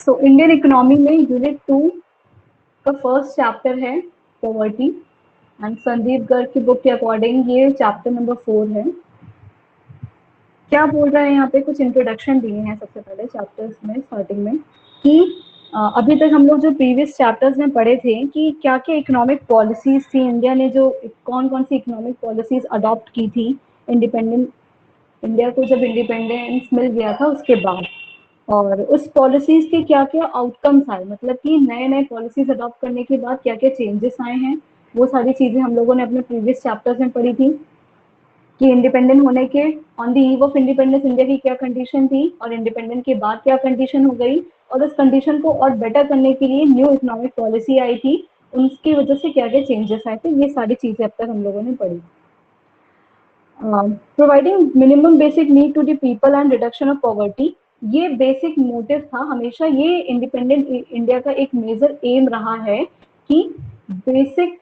So Indian economy में unit 2 का first chapter है पॉवर्टी एंड संदीप गर्ग की बुक के अकॉर्डिंग ये चैप्टर नंबर 4 है। क्या बोल रहा है यहाँ पे, कुछ इंट्रोडक्शन दिए हैं सबसे पहले चैप्टर्स में स्टार्टिंग में कि अभी तक हम लोग जो प्रीवियस चैप्टर्स में पढ़े थे कि क्या क्या इकोनॉमिक पॉलिसीज थी, इंडिया ने जो कौन कौन सी इकोनॉमिक पॉलिसीज अडॉप्ट की थी इंडिपेंडेंट इंडिया को जब इंडिपेंडेंस मिल गया था उसके बाद, और उस पॉलिसीज के क्या क्या आउटकम्स आए, मतलब कि नए नए पॉलिसीज अडॉप्ट करने के बाद क्या क्या चेंजेस आए हैं, वो सारी चीजें हम लोगों ने अपने प्रीवियस चैप्टर्स में पढ़ी थी कि इंडिपेंडेंट होने के on the eve of independence India की क्या कंडीशन थी और इंडिपेंडेंट के बाद क्या कंडीशन हो गई, और उस कंडीशन को और बेटर करने के लिए न्यू इकोनॉमिक पॉलिसी आई थी, उनकी वजह से क्या क्या चेंजेस आए थे, ये सारी चीजें अब तक हम लोगों ने पढ़ी। Providing minimum basic need to the people and reduction of poverty, ये बेसिक मोटिव था हमेशा, ये इंडिपेंडेंट इंडिया का एक मेजर एम रहा है कि बेसिक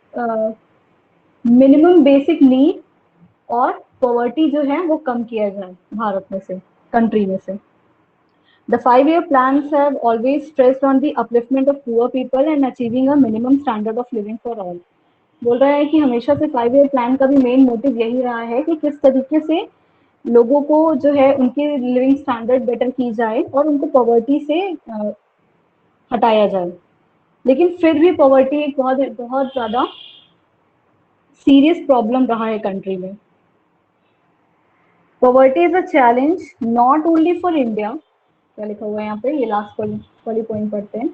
मिनिमम बेसिक नीड और पॉवर्टी जो है वो कम किया जाए भारत में से, कंट्री में से। The 5-year plans have always stressed on the upliftment of poor people and achieving a minimum standard of living for all. बोल रहा है कि हमेशा से 5-year प्लान का भी मेन मोटिव यही रहा है कि किस तरीके से लोगों को जो है उनकी लिविंग स्टैंडर्ड बेटर की जाए और उनको पॉवर्टी से हटाया जाए। लेकिन फिर भी पॉवर्टी एक बहुत बहुत ज्यादा सीरियस प्रॉब्लम रहा है कंट्री में। Poverty is a challenge not only for India, क्या लिखा हुआ है यहाँ पे, ये लास्ट वाली पॉइंट पढ़ते हैं।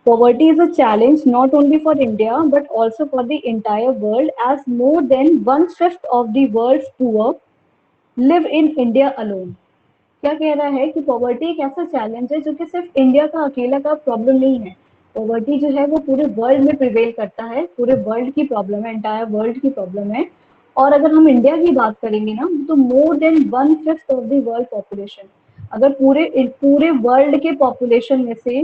Poverty is a challenge not only for India but also for the entire world as more than 1/5 of the world's poor live in India alone. क्या कह रहा है कि पॉवर्टी एक ऐसा चैलेंज है जो कि सिर्फ इंडिया का अकेला का प्रॉब्लम नहीं है, पॉवर्टी जो है वो पूरे वर्ल्ड में प्रिवेल करता है, पूरे वर्ल्ड की प्रॉब्लम है, एंटायर वर्ल्ड की प्रॉब्लम है। और अगर हम इंडिया की बात करेंगे ना तो मोर than 1/5 of the world population, अगर पूरे वर्ल्ड के पॉपुलेशन में से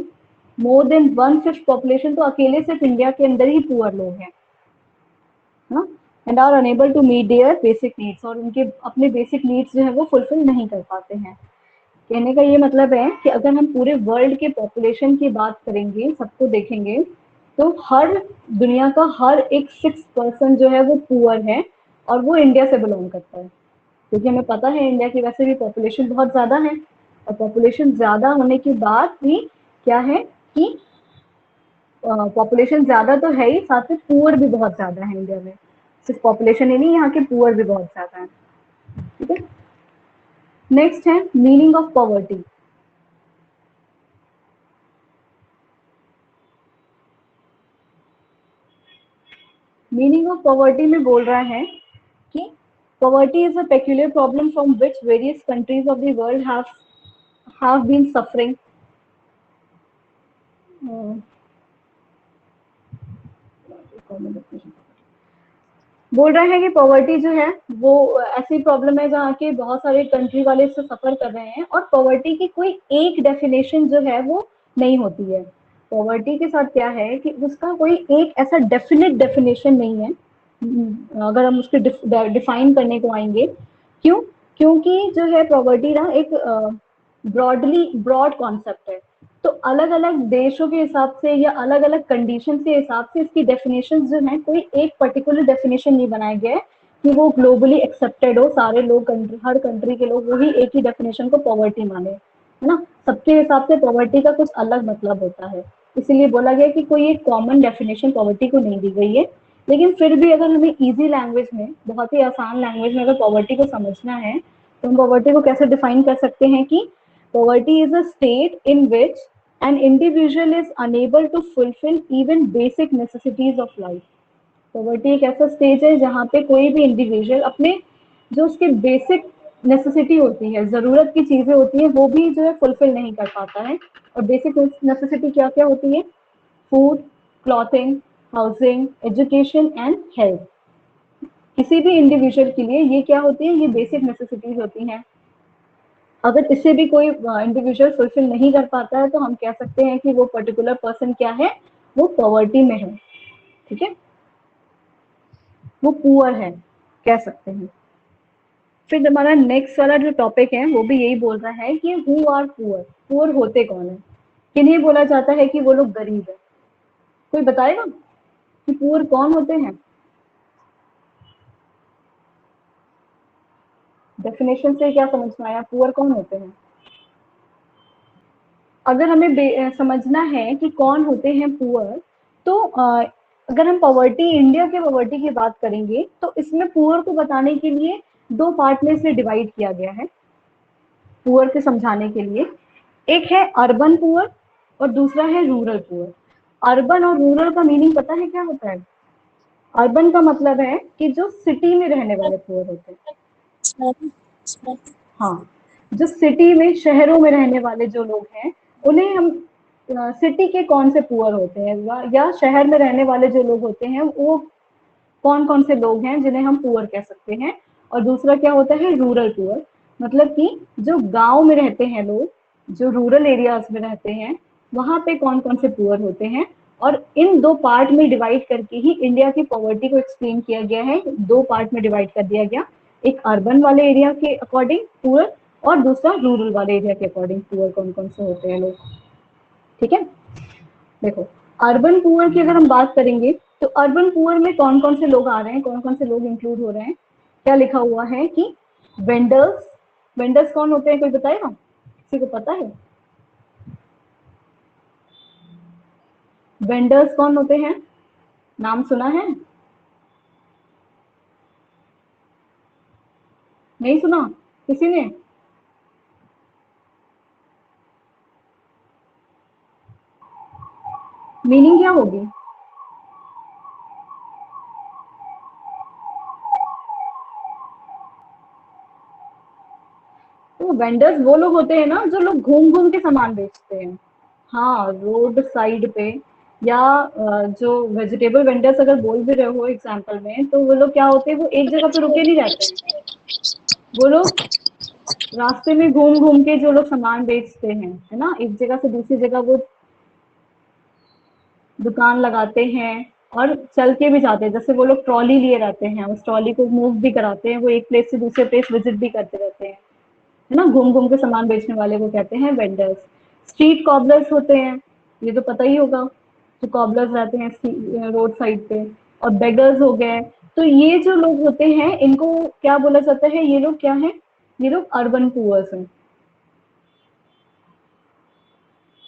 मोर देन 1/5 पॉपुलेशन तो अकेले सिर्फ इंडिया के अंदर ही पुअर लोग हैं ना, and are unable to meet their basic needs, और उनके अपने बेसिक नीड्स जो है वो फुलफिल नहीं कर पाते हैं। कहने का ये मतलब है कि अगर हम पूरे वर्ल्ड के पॉपुलेशन की बात करेंगे, सबको देखेंगे, तो हर दुनिया का हर एक 6% जो है वो पुअर है और वो इंडिया से बिलोंग करता है, क्योंकि हमें पता है इंडिया की वैसे भी पॉपुलेशन बहुत ज्यादा है, और पॉपुलेशन ज्यादा होने के बाद भी क्या है कि पॉपुलेशन ज्यादा तो है ही, साथ में पुअर भी बहुत ज्यादा है इंडिया में, सिर्फ पॉपुलेशन ही नहीं, यहाँ के पुअर भी बहुत ज्यादा है। ठीक है, नेक्स्ट है meaning of poverty. Meaning of poverty में बोल रहा है कि poverty is a peculiar problem from which various countries of the world have been suffering। बोल रहा है कि पॉवर्टी जो है वो ऐसी प्रॉब्लम है जहाँ के बहुत सारे कंट्री वाले इससे सफर कर रहे हैं, और पॉवर्टी की कोई एक डेफिनेशन जो है वो नहीं होती है। पॉवर्टी के साथ क्या है कि उसका कोई एक ऐसा डेफिनेट डेफिनेशन नहीं है, अगर हम उसके डिफाइन करने को आएंगे। क्यों? क्योंकि जो है पॉवर्टी ना एक ब्रॉड कॉन्सेप्ट है, तो अलग अलग देशों के हिसाब से या अलग अलग कंडीशन के हिसाब से इसकी डेफिनेशन जो है, कोई एक पर्टिकुलर डेफिनेशन नहीं बनाया गया है कि वो ग्लोबली एक्सेप्टेड हो, सारे लोग हर कंट्री के लोग वही एक ही डेफिनेशन को पॉवर्टी माने, है ना। सबके हिसाब से पॉवर्टी का कुछ अलग मतलब होता है, इसीलिए बोला गया कि कोई एक कॉमन डेफिनेशन पॉवर्टी को नहीं दी गई है। लेकिन फिर भी अगर हमें इजी लैंग्वेज में, बहुत ही आसान लैंग्वेज में अगर पॉवर्टी को समझना है तो हम पॉवर्टी को कैसे डिफाइन कर सकते हैं कि poverty is a state in which an individual is unable to fulfill even basic necessities of life। poverty एक ऐसा स्टेज है जहाँ पे कोई भी इंडिविजुअल अपने जो उसके बेसिक नेसेसिटी होती है, जरूरत की चीजें होती हैं, वो भी जो है फुलफिल नहीं कर पाता है। और बेसिक नेसेसिटी क्या क्या होती है? Food, clothing, housing, education and health. किसी भी इंडिविजुअल के लिए ये क्या होती है? ये बेसिक नेसेसिटीज होती हैं। अगर इसे भी कोई इंडिविजुअल फुलफिल नहीं कर पाता है तो हम कह सकते हैं कि वो पर्टिकुलर पर्सन क्या है? वो पॉवर्टी में है। ठीक है, वो पुअर है, कह सकते हैं। फिर हमारा नेक्स्ट वाला जो टॉपिक है वो भी यही बोल रहा है कि हु आर पुअर, पुअर होते कौन है। किन्हें बोला जाता है कि वो लोग गरीब है? कोई बताएगा कि पुअर कौन होते हैं? डेफिनेशन से क्या समझ में आया, पुअर कौन होते हैं? अगर हमें समझना है कि कौन होते हैं पुअर, तो अगर हम पॉवर्टी, इंडिया के पॉवर्टी की बात करेंगे, तो इसमें पुअर को बताने के लिए दो पार्ट में इसे डिवाइड किया गया है पुअर के समझाने के लिए। एक है अर्बन पुअर और दूसरा है रूरल पुअर। अर्बन और रूरल का मीनिंग पता है क्या होता है? अर्बन का मतलब है कि जो सिटी में रहने वाले पुअर होते हैं। हाँ, जो सिटी में, शहरों में रहने वाले जो लोग हैं, उन्हें हम सिटी के कौन से पुअर होते हैं, या शहर में रहने वाले जो लोग होते हैं वो कौन कौन से लोग हैं जिन्हें हम पुअर कह सकते हैं। और दूसरा क्या होता है, रूरल पुअर, मतलब कि जो गांव में रहते हैं लोग, जो रूरल एरियाज में रहते हैं, वहां पे कौन कौन से पुअर होते हैं। और इन दो पार्ट में डिवाइड करके ही इंडिया की पॉवर्टी को एक्सप्लेन किया गया है। दो पार्ट में डिवाइड कर दिया गया, एक अर्बन वाले एरिया के अकॉर्डिंग पुअर और दूसरा रूरल वाले एरिया के अकॉर्डिंग पुअर कौन कौन से होते हैं लोग। ठीक है, देखो अर्बन पुअर की अगर हम बात करेंगे, तो अर्बन पुअर में कौन कौन से लोग आ रहे हैं, कौन कौन से लोग इंक्लूड हो रहे हैं? क्या लिखा हुआ है कि वेंडर्स। वेंडर्स कौन होते हैं, कोई बताएगा? किसी को पता है वेंडर्स कौन होते हैं? नाम सुना है? नहीं सुना किसी ने? मीनिंग क्या होगी? तो वेंडर्स वो लोग होते हैं ना जो लोग घूम घूम के सामान बेचते हैं। हाँ, रोड साइड पे, या जो वेजिटेबल वेंडर्स अगर बोल भी रहे हो एग्जाम्पल में, तो वो लोग क्या होते हैं, वो एक जगह पे रुके नहीं रहते हैं। वो लोग रास्ते में घूम घूम के जो लोग सामान बेचते हैं, है ना, एक जगह से दूसरी जगह वो दुकान लगाते हैं और चल के भी जाते हैं। जैसे वो लोग ट्रॉली लिए रहते हैं, उस ट्रॉली को मूव भी कराते हैं, वो एक प्लेस से दूसरे प्लेस विजिट भी करते रहते हैं, है ना। घूम घूम के सामान बेचने वाले को कहते हैं वेंडर्स। स्ट्रीट कॉबलर्स होते हैं, ये तो पता ही होगा, जो कॉबलर्स रहते हैं रोड साइड पे। और बेगर्स हो गए। तो ये जो लोग होते हैं, इनको क्या बोला जाता है, ये लोग क्या है, ये लोग अर्बन पुअर्स हैं।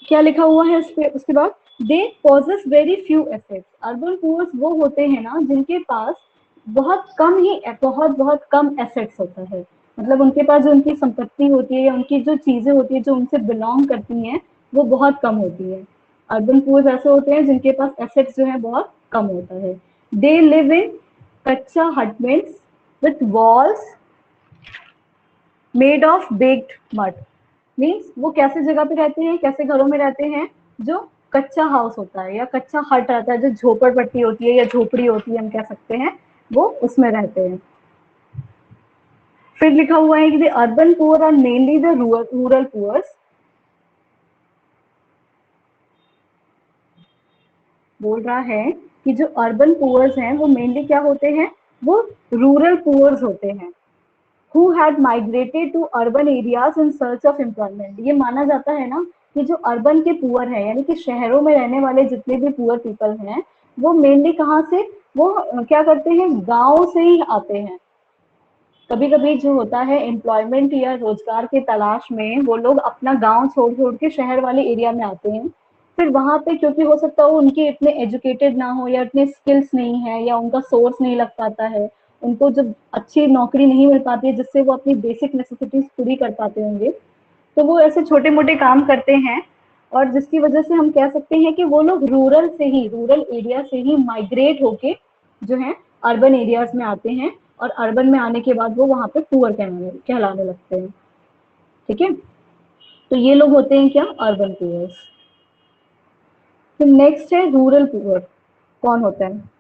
क्या लिखा हुआ है उसके बाद, they possess very few assets. Urban poors वो होते हैं ना जिनके पास बहुत कम ही, बहुत बहुत कम एसेट्स होता है। मतलब उनके पास जो उनकी संपत्ति होती है या उनकी जो चीजें होती है जो उनसे बिलोंग करती हैं, वो बहुत कम होती है। अर्बन पुअर्स ऐसे होते हैं जिनके पास एसेट्स जो है बहुत कम होता है। दे लिव इन कच्चा hutments with walls made of baked mud. Means वो कैसे जगह पे रहते हैं, कैसे घरों में रहते हैं, जो कच्चा हाउस होता है या कच्चा हट रहता है, जो झोपड़पट्टी होती है या झोपड़ी होती है हम कह सकते हैं, वो उसमें रहते हैं। फिर लिखा हुआ है कि the urban poor are mainly the rural poors. बोल रहा है कि जो अर्बन पुअर्स हैं वो मेनली क्या होते हैं, वो रूरल पुअर्स होते हैं। who had migrated to urban areas in search of employment। ये माना जाता है ना कि जो अर्बन के पुअर हैं, यानी कि शहरों में रहने वाले जितने भी पुअर पीपल हैं, वो मेनली कहाँ से, वो क्या करते हैं, गांव से ही आते हैं। कभी कभी जो होता है एम्प्लॉयमेंट या रोजगार की तलाश में, वो लोग अपना गांव छोड़ छोड़ के शहर वाले एरिया में आते हैं। फिर वहां पे क्योंकि हो सकता है उनके इतने एजुकेटेड ना हो या इतने स्किल्स नहीं है या उनका सोर्स नहीं लग पाता है, उनको जब अच्छी नौकरी नहीं मिल पाती है जिससे वो अपनी बेसिक नेसेसिटीज पूरी कर पाते होंगे, तो वो ऐसे छोटे मोटे काम करते हैं। और जिसकी वजह से हम कह सकते हैं कि वो लोग रूरल से ही, रूरल एरिया से ही माइग्रेट होके जो है अर्बन एरियाज में आते हैं। और अर्बन में आने के बाद वो वहां पे पुअर कहलाने लगते हैं। ठीक है, तो ये लोग होते हैं क्या, अर्बन पुअर्स। फिर नेक्स्ट है रूरल पुअर। कौन होता है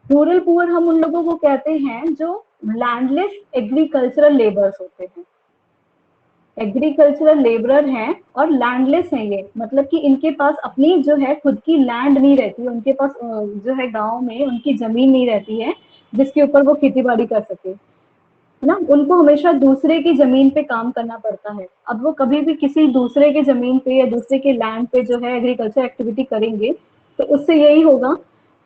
रूरल पुअर? हम उन लोगों को कहते हैं जो लैंडलेस एग्रीकल्चरल लेबर्स होते हैं। एग्रीकल्चरल लेबरर हैं और लैंडलेस हैं ये, मतलब कि इनके पास अपनी जो है खुद की लैंड नहीं रहती, उनके पास जो है गांव में उनकी जमीन नहीं रहती है जिसके ऊपर वो खेती बाड़ी कर सके। है ना, उनको हमेशा दूसरे की जमीन पे काम करना पड़ता है। अब वो कभी भी किसी दूसरे के जमीन पे या दूसरे के लैंड पे जो है एग्रीकल्चर एक्टिविटी करेंगे, तो उससे यही होगा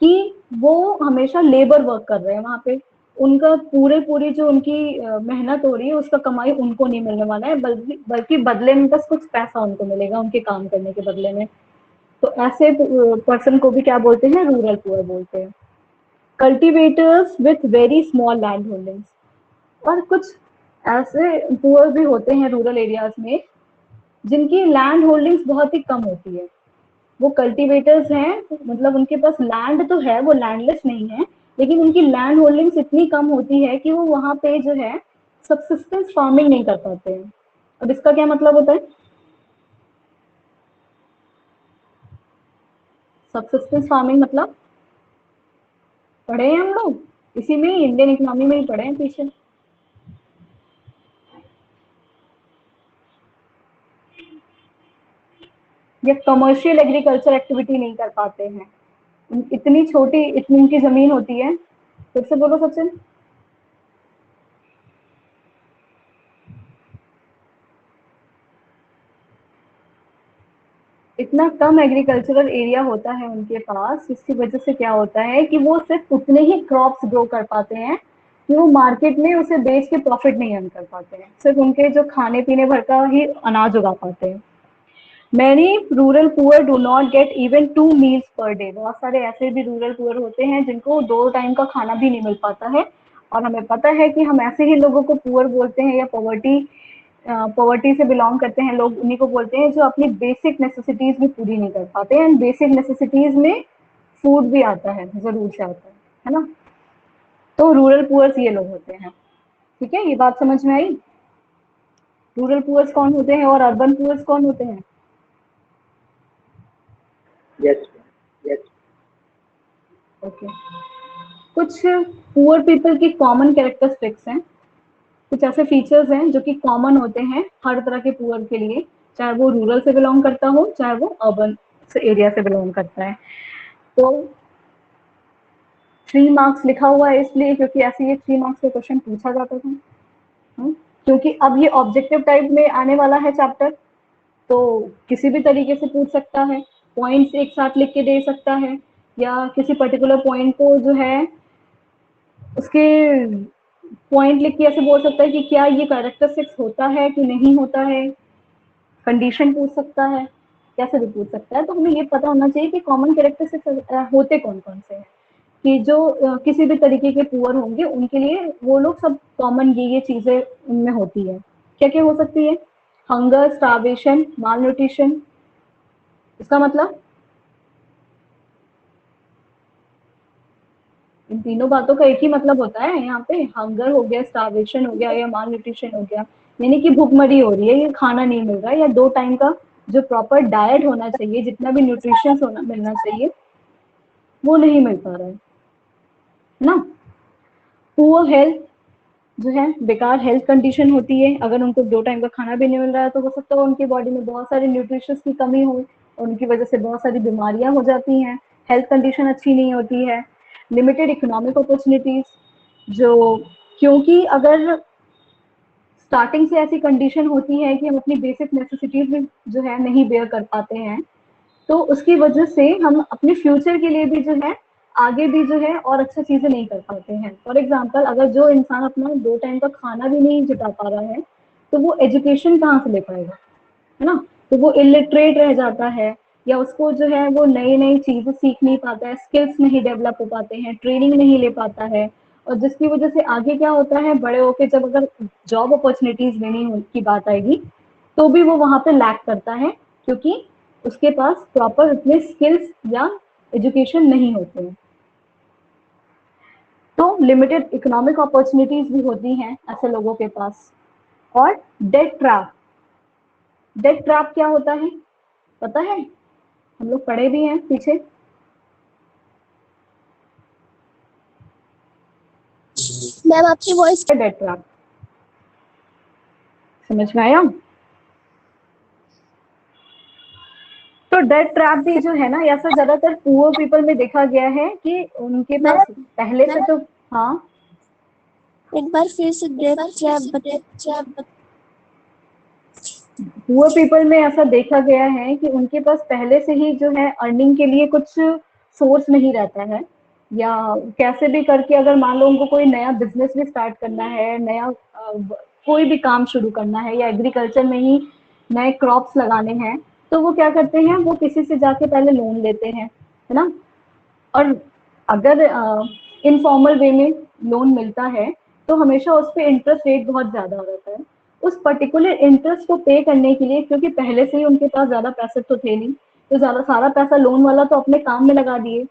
कि वो हमेशा लेबर वर्क कर रहे हैं वहां पे। उनका पूरी जो उनकी मेहनत हो रही है उसका कमाई उनको नहीं मिलने वाला है, बल्कि बदले में बस कुछ पैसा उनको मिलेगा उनके काम करने के बदले में। तो ऐसे पर्सन को भी क्या बोलते हैं, रूरल पुअर बोलते हैं। Cultivators with very small land holdings, और कुछ ऐसे पुअर भी होते हैं रूरल एरियाज में जिनकी लैंड होल्डिंग्स बहुत ही कम होती है। वो कल्टीवेटर्स हैं, मतलब उनके पास लैंड तो है, वो लैंडलेस नहीं है, लेकिन उनकी लैंड होल्डिंग्स इतनी कम होती है कि वो वहां पे जो है सबसिस्टेंस फार्मिंग नहीं कर पाते हैं। अब इसका क्या मतलब होता है, सबसिस्टेंस फार्मिंग मतलब, पढ़े हैं हम लोग, इसी में ही इंडियन इकोनॉमी में ही पढ़े हैं पीछे। ये कमर्शियल एग्रीकल्चर एक्टिविटी नहीं कर पाते हैं, इतनी छोटी इतनी उनकी जमीन होती है। फिर से बोलो सचिन। इतना कम एग्रीकल्चरल एरिया होता है उनके पास, जिसकी वजह से क्या होता है कि वो सिर्फ उतने ही क्रॉप्स ग्रो कर पाते हैं कि वो मार्केट में उसे बेच के प्रॉफिट नहीं अर्न कर पाते हैं, सिर्फ उनके जो खाने पीने भर का ही अनाज उगा पाते हैं। Many rural poor do not get even 2 meals per day, बहुत सारे ऐसे भी रूरल पुअर होते हैं जिनको 2 टाइम का खाना भी नहीं मिल पाता है। और हमें पता है कि हम ऐसे ही लोगों को पुअर बोलते हैं, या पॉवर्टी से बिलोंग करते हैं लोग, उन्हीं को बोलते हैं जो अपनी बेसिक नेसेसिटीज भी पूरी नहीं कर पाते हैं। एंड बेसिक नेसेसिटीज में फूड भी आता है, जरूर से आता है ना। तो रूरल पुअर्स ये लोग होते हैं। ठीक है, ये बात समझ में आई। रूरल पुअर्स कौन होते हैं और अर्बन पुअर्स कौन होते हैं। Yes. यस। ओके। कुछ पुअर पीपल की कॉमन कैरेक्टरिस्टिक्स हैं, कुछ ऐसे फीचर्स हैं जो कि कॉमन होते हैं हर तरह के पुअर के लिए, चाहे वो रूरल से बिलोंग करता हो चाहे वो अर्बन एरिया से बिलोंग करता है। तो 3 मार्क्स लिखा हुआ है इसलिए क्योंकि ऐसे ये 3 मार्क्स का क्वेश्चन पूछा जाता था। क्योंकि अब ये ऑब्जेक्टिव टाइप में आने वाला है चैप्टर, तो किसी भी तरीके से पूछ सकता है, पॉइंट्स एक साथ लिख के दे सकता है, या किसी पर्टिकुलर पॉइंट को जो है उसके पॉइंट लिख के ऐसे बोल सकता है कि क्या ये कैरेक्टरिस्टिक्स होता है कि नहीं होता है, कंडीशन पूछ सकता है, कैसे भी पूछ सकता है। तो हमें ये पता होना चाहिए कि कॉमन कैरेक्टरिस्टिक्स होते कौन कौन से हैं, कि जो किसी भी तरीके के पुअर होंगे उनके लिए वो लोग सब कॉमन ये चीजें उनमें होती है। क्या क्या हो सकती है, हंगर, स्टार्वेशन, माल न्यूट्रिशन। इसका मतलब इन तीनों बातों का एक ही मतलब होता है यहाँ पे, हंगर हो गया, स्टार्वेशन हो गया, या माल न्यूट्रिशन हो गया, यानी कि भूखमरी हो रही है, ये खाना नहीं मिल रहा है, या 2 टाइम का जो प्रॉपर डाइट होना चाहिए, जितना भी न्यूट्रिशन होना मिलना चाहिए वो नहीं मिल पा रहा है ना। पुअर हेल्थ जो है, बेकार हेल्थ कंडीशन होती है, अगर उनको 2 टाइम का खाना भी नहीं मिल रहा है तो हो सकता है उनकी बॉडी में बहुत सारी न्यूट्रिशन की कमी हो और उनकी वजह से बहुत सारी बीमारियां हो जाती हैं, हेल्थ कंडीशन अच्छी नहीं होती है। लिमिटेड इकोनॉमिक अपॉर्चुनिटीज, जो क्योंकि अगर स्टार्टिंग से ऐसी कंडीशन होती है कि हम अपनी बेसिक नेसेसिटीज भी जो है नहीं बेयर कर पाते हैं, तो उसकी वजह से हम अपने फ्यूचर के लिए भी जो है आगे भी जो है और अच्छा चीजें नहीं कर पाते हैं। फॉर एग्जाम्पल, अगर जो इंसान अपना 2 टाइम का खाना भी नहीं जुटा पा रहा है तो वो एजुकेशन कहाँ से ले पाएगा, है ना। तो वो इलिटरेट रह जाता है, या उसको जो है वो नई नई चीजें सीख नहीं पाता है, स्किल्स नहीं डेवलप हो पाते हैं, ट्रेनिंग नहीं ले पाता है। और जिसकी वजह से आगे क्या होता है, बड़े होके जब अगर जॉब अपॉर्चुनिटीज लेने की बात आएगी तो भी वो वहां पे लैक करता है, क्योंकि उसके पास प्रॉपर उतने स्किल्स या एजुकेशन नहीं होते हैं। तो लिमिटेड इकोनॉमिक अपॉर्चुनिटीज भी होती हैं ऐसे लोगों के पास। और डेट ट्रैप, डेट ट्रैप क्या होता है पता है, हम लोग पढ़े भी हैं पीछे। मैम आपकी वॉइस डेट ट्रैप समझ में आया। तो डेट ट्रैप भी जो है ना, ऐसा ज्यादातर पुअर पीपल में देखा गया है कि उनके पास मैम पहले से तो। हाँ एक बार फिर से डेट पुअर पीपल में ऐसा देखा गया है कि उनके पास पहले से ही जो है अर्निंग के लिए कुछ सोर्स नहीं रहता है, या कैसे भी करके अगर मान लो उनको कोई नया बिजनेस भी स्टार्ट करना है, नया कोई भी काम शुरू करना है, या एग्रीकल्चर में ही नए क्रॉप्स लगाने हैं, तो वो क्या करते हैं, वो किसी से जाके पहले लोन लेते हैं, है ना। और अगर इनफॉर्मल वे में लोन मिलता है तो हमेशा उस पर इंटरेस्ट रेट बहुत ज़्यादा रहता है। उस पर्टिकुलर इंटरेस्ट को पे करने के लिए, क्योंकि पहले से ही उनके पास ज़्यादा पैसे तो थे नहीं, तो ज़्यादा सारा पैसा लोन वाला तो अपने काम में लगा दिए,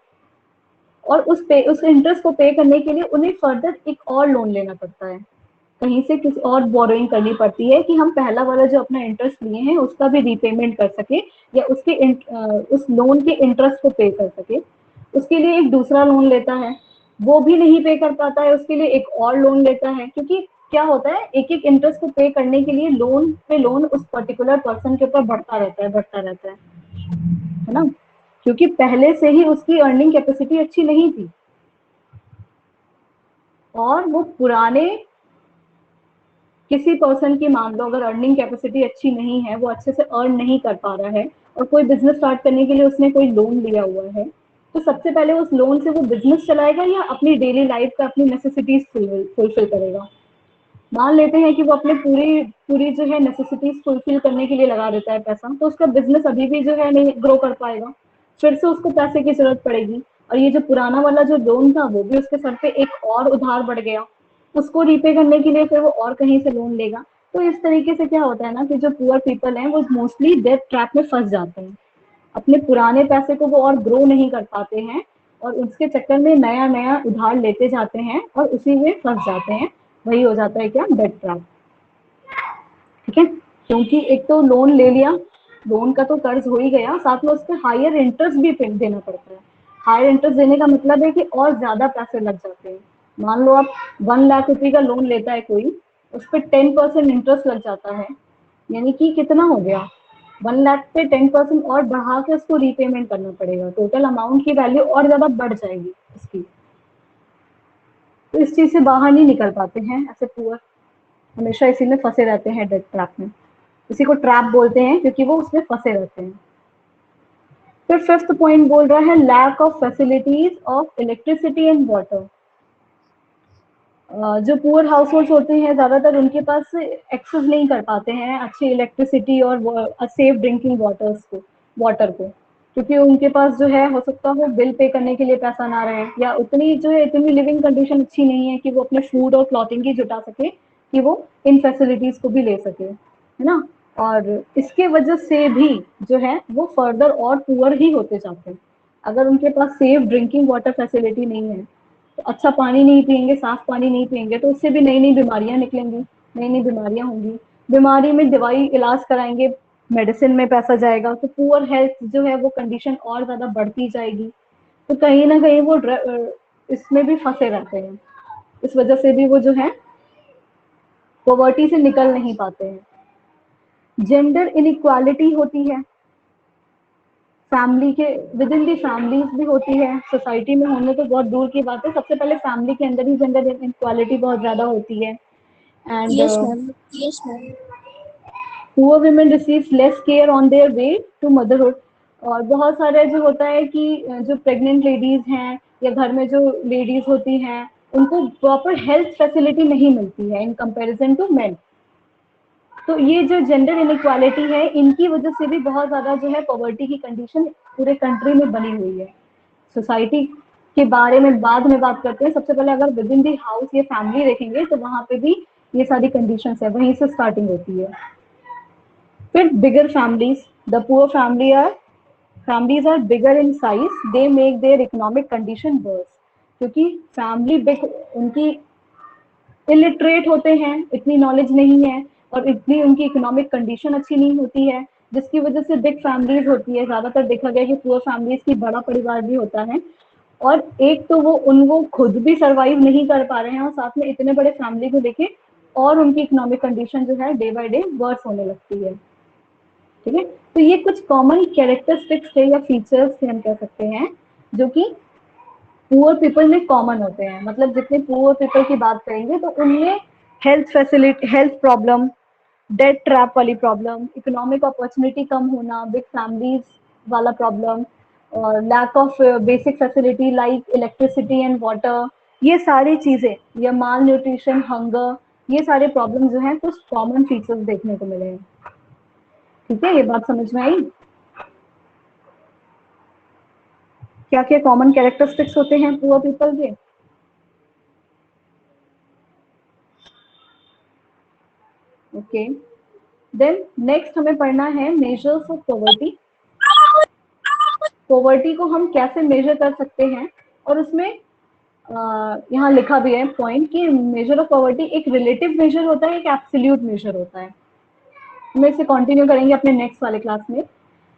और उस इंटरेस्ट को पे करने के लिए उन्हें फर्दर एक और लोन लेना पड़ता है, कहीं से किसी और बोरोइंग करनी पड़ती है कि हम पहला वाला जो अपना इंटरेस्ट लिए हैं उसका भी रीपेमेंट कर सके, या उस लोन के इंटरेस्ट को पे कर सके। उसके लिए एक दूसरा लोन लेता है, वो भी नहीं पे कर पाता है, उसके लिए एक और लोन लेता है, क्योंकि क्या होता है, एक एक इंटरेस्ट को पे करने के लिए लोन पे लोन उस पर्टिकुलर पर्सन के ऊपर बढ़ता रहता है ना, क्योंकि पहले से ही उसकी अर्निंग कैपेसिटी अच्छी नहीं थी, और वो पुराने किसी पर्सन की मान लो अगर अर्निंग कैपेसिटी अच्छी नहीं है, वो अच्छे से अर्न नहीं कर पा रहा है, और कोई बिजनेस स्टार्ट करने के लिए उसने कोई लोन लिया हुआ है, तो सबसे पहले उस लोन से वो बिजनेस चलाएगा या अपनी डेली लाइफ का अपनी नेसेसिटीज फुलफिल करेगा। मान लेते हैं कि वो अपने पूरी पूरी जो है नेसेसिटीज फुलफिल करने के लिए लगा देता है पैसा, तो उसका बिजनेस अभी भी जो है नहीं ग्रो कर पाएगा, फिर से उसको पैसे की जरूरत पड़ेगी, और ये जो पुराना वाला जो लोन था वो भी उसके सर पे एक और उधार बढ़ गया, उसको रीपे करने के लिए फिर वो और कहीं से लोन लेगा। तो इस तरीके से क्या होता है ना कि जो पुअर पीपल हैं वो मोस्टली डेट ट्रैप में फंस जाते हैं, अपने पुराने पैसे को वो और ग्रो नहीं कर पाते हैं, और उसके चक्कर में नया नया उधार लेते जाते हैं और उसी में फंस जाते हैं। वही हो जाता है क्या, डेट ट्रैप। ठीक है, क्योंकि एक तो लोन ले लिया, लोन का तो कर्ज हो ही गया, साथ में उसके हायर इंटरेस्ट भी देना पड़ता है। हायर इंटरेस्ट देने का मतलब है कि और ज्यादा पैसे लग जाते हैं। मान लो आप 1 लाख रुपए का लोन लेता है कोई, उस पर 10% इंटरेस्ट लग जाता है, यानी कि कितना हो गया, 1 लाख पे 10% और बढ़ा के उसको रीपेमेंट करना पड़ेगा, टोटल अमाउंट की वैल्यू और ज्यादा बढ़ जाएगी उसकी। तो इस चीज से बाहर नहीं निकल पाते हैं ऐसे पुअर, हमेशा इसी में फंसे रहते हैं, डेट ट्रैप में। इसी को ट्रैप बोलते हैं क्योंकि वो उसमें फंसे रहते हैं। फिर फिफ्थ पॉइंट बोल रहा है lack of facilities of electricity and water. जो पुअर हाउस होल्ड होते हैं ज्यादातर उनके पास एक्सेस नहीं कर पाते हैं अच्छी इलेक्ट्रिसिटी और सेफ ड्रिंकिंग वाटर को, क्योंकि उनके पास जो है हो सकता हो बिल पे करने के लिए पैसा ना रहे, या उतनी जो है इतनी लिविंग कंडीशन अच्छी नहीं है कि वो अपने फूड और क्लॉथिंग की जुटा सके कि वो इन फैसिलिटीज को भी ले सके, है ना। और इसके वजह से भी जो है वो फर्दर और पुअर ही होते जाते हैं। अगर उनके पास सेफ ड्रिंकिंग वाटर फैसिलिटी नहीं है, तो अच्छा पानी नहीं पियेंगे, साफ पानी नहीं पियेंगे, तो उससे भी नई नई बीमारियां निकलेंगी, नई नई बीमारियां होंगी, बीमारी में दवाई इलाज कराएंगे, मेडिसिन में पैसा जाएगा, तो पुअर हेल्थ जो है वो कंडीशन और ज्यादा बढ़ती जाएगी। तो कहीं ना कहीं वो इसमें भी फंसे रहते हैं, इस वजह से भी वो जो है पॉवर्टी से निकल नहीं पाते हैं। जेंडर इनइक्वालिटी होती है, फैमिली के विद इन दी फैमिलीज भी होती है, सोसाइटी में होने तो बहुत दूर की बात है, सबसे पहले फैमिली के अंदर ही जेंडर इनक्वालिटी बहुत ज्यादा होती है। And yes ma'am, yes ma'am. Poor women receives less care on their way to motherhood। और बहुत सारे जो होता है कि जो प्रेग्नेंट लेडीज हैं या घर में जो लेडीज होती हैं उनको प्रॉपर हेल्थ फैसिलिटी नहीं मिलती है इन कंपैरिजन टू मेन। तो ये जो जेंडर इनइक्वालिटी है इनकी वजह से भी बहुत ज्यादा जो है पॉवर्टी की कंडीशन पूरे कंट्री में बनी हुई है। सोसाइटी के बारे में बाद में बात करते हैं, सबसे पहले अगर विद इन दी हाउस ये फैमिली देखेंगे तो वहां पे भी ये सारी कंडीशंस है, वहीं से स्टार्टिंग होती है। फिर bigger families, the poor families are bigger in size, they make their economic condition worse। क्योंकि फैमिली बिग, उनकी इलिटरेट होते हैं, इतनी नॉलेज नहीं है, और इतनी उनकी इकोनॉमिक कंडीशन अच्छी नहीं होती है, जिसकी वजह से बिग फैमिलीज होती है। ज्यादातर देखा गया कि पुअर फैमिलीज की बड़ा परिवार भी होता है, और एक तो वो खुद भी सरवाइव नहीं कर पा रहे हैं, और साथ में इतने बड़े फैमिली को लेके और उनकी इकोनॉमिक कंडीशन जो है डे बाय डे वर्स होने लगती है। ठीक है, तो ये कुछ कॉमन कैरेक्टरिस्टिक्स थे या फीचर्स थे हम कह सकते हैं, जो कि पुअर पीपल में कॉमन होते हैं, मतलब जितने पुअर पीपल की बात करेंगे तो उनमें हेल्थ प्रॉब्लम, डेट ट्रैप वाली प्रॉब्लम, इकोनॉमिक अपॉर्चुनिटी कम होना, बिग फैमिलीज वाला प्रॉब्लम, और lack of basic facility like electricity and water, ये सारी चीजें, या माल न्यूट्रिशन, हंगर, ये सारे प्रॉब्लम जो हैं कुछ कॉमन फीचर्स देखने को मिले हैं। ठीक है, ये बात समझ में आई? क्या क्या कॉमन कैरेक्टरिस्टिक्स होते हैं पुअर पीपल के? ओके, देन नेक्स्ट हमें पढ़ना है मेजर्स ऑफ पॉवर्टी। पॉवर्टी को हम कैसे मेजर कर सकते हैं, और उसमें यहाँ लिखा भी है पॉइंट कि मेजर ऑफ पॉवर्टी एक रिलेटिव मेजर होता है, एक एब्सोल्यूट मेजर होता है। हम इसे कंटिन्यू करेंगे अपने नेक्स्ट वाले क्लास में।